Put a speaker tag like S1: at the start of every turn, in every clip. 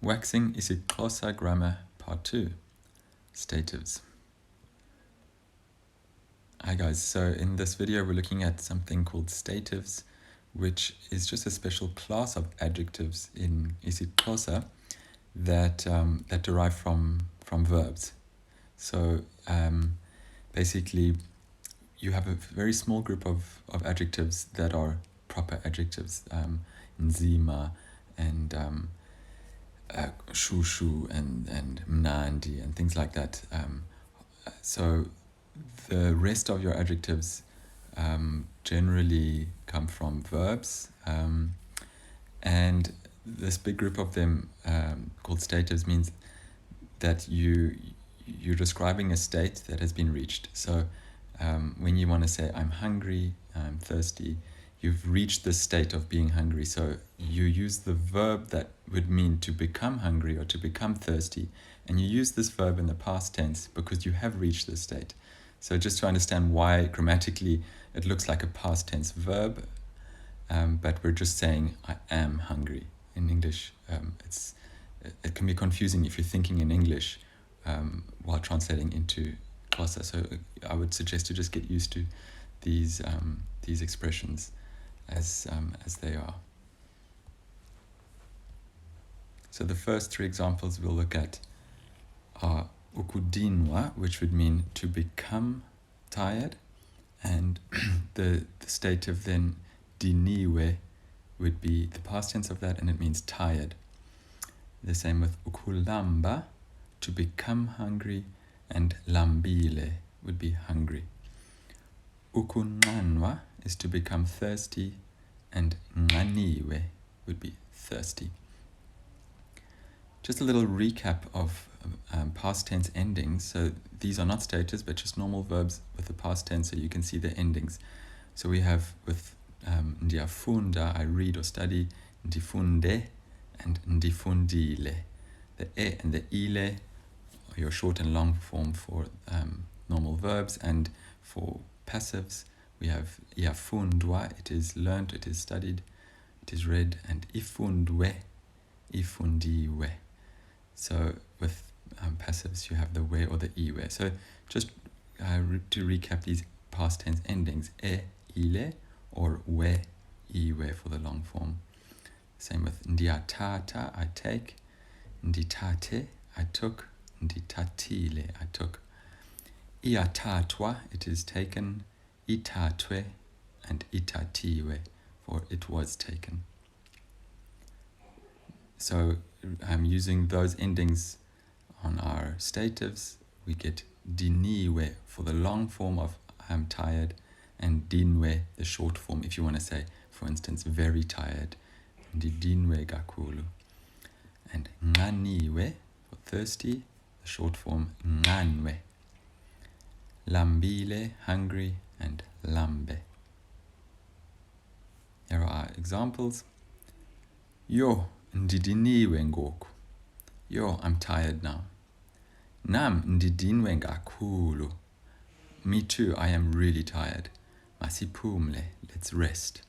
S1: Waxing Xhosa Grammar Part 2, Statives. Hi guys, so in this video we're looking at something called statives, which is just a special class of adjectives in Xhosa that derive from verbs. So basically you have a very small group of adjectives that are proper adjectives, nzima and shushu and mnandi and things like that. So the rest of your adjectives generally come from verbs, and this big group of them called statives means that you're describing a state that has been reached. So when you want to say I'm hungry, I'm thirsty, you've reached the state of being hungry. So you use the verb that would mean to become hungry or to become thirsty, and you use this verb in the past tense because you have reached this state. So just to understand why grammatically it looks like a past tense verb, but we're just saying I am hungry. In English, it can be confusing if you're thinking in English while translating into Xhosa. So I would suggest to just get used to these expressions as they are. So the first three examples we'll look at are ukudinwa, which would mean to become tired, and the stative then diniwe would be the past tense of that, and it means tired. The same with ukulamba, to become hungry, and lambile would be hungry. Ukunqanwa is to become thirsty, and nqaniwe would be thirsty. Just a little recap of past tense endings. So these are not statives, but just normal verbs with the past tense, so you can see the endings. So we have with ndiyafunda, I read or study, ndifunde, and ndifundile. The e and the ile are your short and long form for normal verbs, and for passives we have iyafundwa, it is learnt, it is studied, it is read, and ifundwe, ifundiwe. So with passives you have the we or the iwe. So just to recap these past tense endings, e, ile, or we, iwe for the long form. Same with ndiyathatha, I take, ndithathe, I took, nditatile, I took. Iyathathwa, it is taken, ithathwe, and ithathiwe, for it was taken. So using those endings on our statives, we get diniwe for the long form of I'm tired, and dinwe, the short form, if you want to say, for instance, very tired, ndidinwe kakhulu. And nqaniwe for thirsty, the short form nqanwe. Lambile, hungry, and lambe. Here are examples. Yo, ndidiniwe ngoku. Yo, I'm tired now. Nam ndidinwe kakhulu. Me too, I am really tired. Masiphumle, let's rest.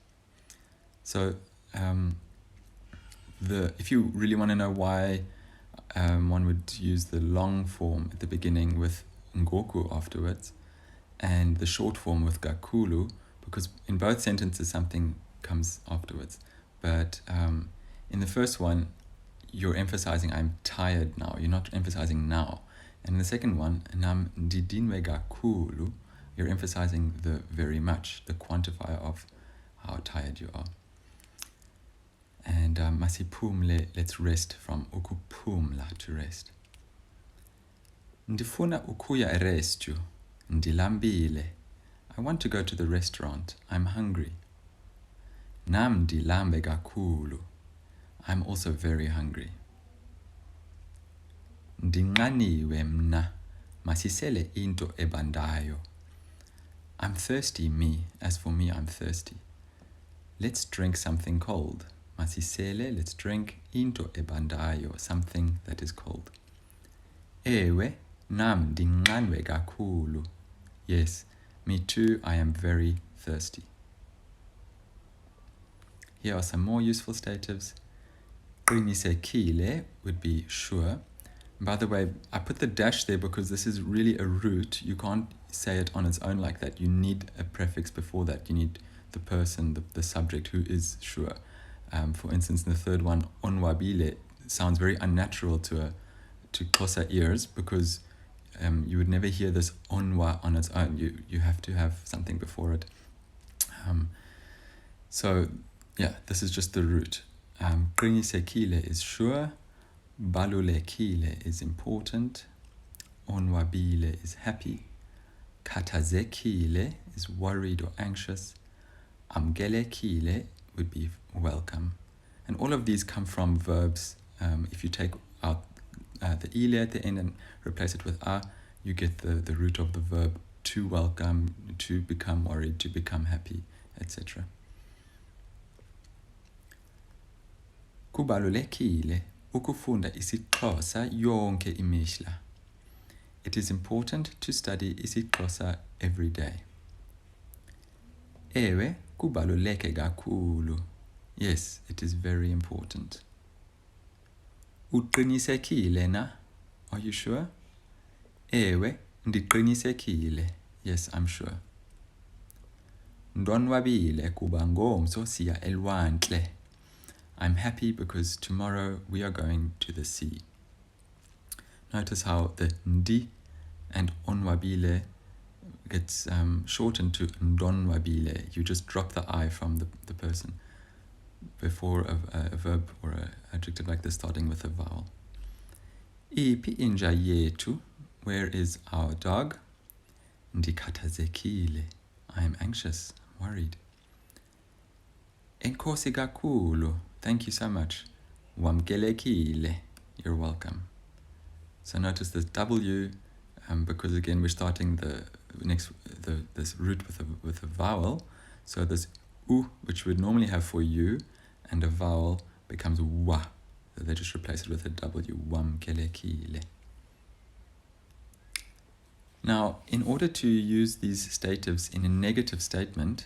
S1: So if you really want to know why one would use the long form at the beginning with ngoku afterwards, and the short form with kakhulu, because in both sentences something comes afterwards. But in the first one, you're emphasizing I'm tired now. You're not emphasizing now. And in the second one, nam ndidinwe kakhulu, you're emphasizing the very much, the quantifier of how tired you are. And masiphumle, let's rest, from ukuphumla, to rest. Ndifuna ukuya erestu, ndilambile. I want to go to the restaurant. I'm hungry. Nam ndilambe kakhulu. I'm also very hungry. Ndinqaniwe mna, masisele into ebandayo. I'm thirsty, me. As for me, I'm thirsty. Let's drink something cold. Masisele, let's drink into ebandayo, something that is cold. Ewe, nam ndinqanwe kakhulu. Yes, me too, I am very thirsty. Here are some more useful statives. Qinisekile would be sure. By the way, I put the dash there because this is really a root. You can't say it on its own like that. You need a prefix before that. You need the person, the subject who is sure. For instance, in the third one, onwabile sounds very unnatural to Xhosa ears because you would never hear this onwa on its own. You have to have something before it. So yeah, this is just the root. Qinisekile is sure. Balulekile is important. Onwabile is happy. Khathazekile is worried or anxious. Amgelekile would be welcome. And all of these come from verbs. If you take out the ile at the end and replace it with a, you get the root of the verb to welcome, to become worried, to become happy, etc. Kubalulekile ukufunda isiXhosa yonke imihla. It is important to study isiXhosa every day. Ewe kubaluleke kakhulu. Yes, it is very important. Uqinisekile na? Are you sure? Ewe ndiqinisekile. Yes, I'm sure. Ndonwabile kuba ngomso siya elwandle. I'm happy because tomorrow we are going to the sea. Notice how the ndi and onwabile gets shortened to ndonwabile. You just drop the I from the person before a verb or an adjective like this starting with a vowel. Ipi inja yetu? Where is our dog? Ndikhathazekile. I am anxious, worried. Enkosi kakhulu. Thank you so much. Wamkelekile. You're welcome. So notice this W, because again we're starting this root with a vowel. So this U, which we'd normally have for you, and a vowel becomes wa. So they just replace it with a W. Wamkelekile. Now, in order to use these statives in a negative statement,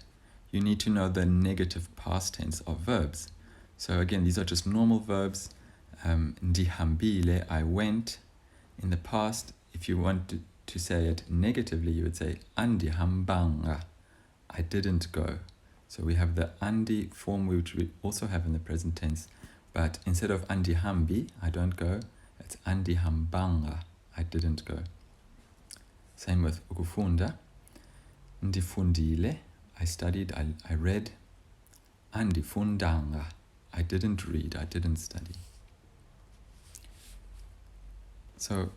S1: you need to know the negative past tense of verbs. So again, these are just normal verbs. Ndihambile, I went. In the past, if you want to say it negatively, you would say andihambanga, I didn't go. So we have the andi form, which we also have in the present tense. But instead of andihambi, I don't go, it's andihambanga, I didn't go. Same with ukufunda. Ndifundile, I studied, I read. Andifundanga, I didn't read, I didn't study. So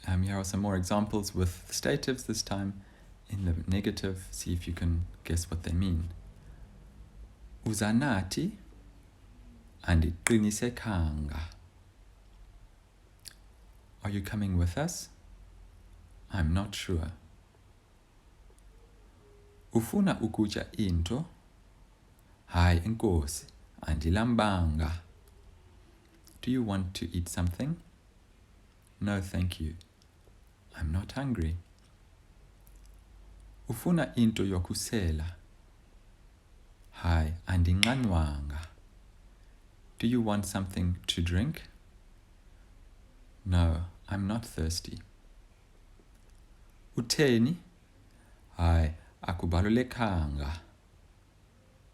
S1: here are some more examples with statives this time in the negative. See if you can guess what they mean. Uzanati andiqinisekanga. Are you coming with us? I'm not sure. Ufuna ukutya into? Hayi enkosi, andilambanga. Do you want to eat something? No, thank you. I'm not hungry. Ufuna into yokusela? Hayi andinqanwanga. Do you want something to drink? No, I'm not thirsty. Utheni? Hayi akubalulekanga.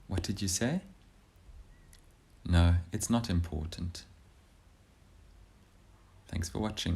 S1: What did you say? No, it's not important. Thanks for watching.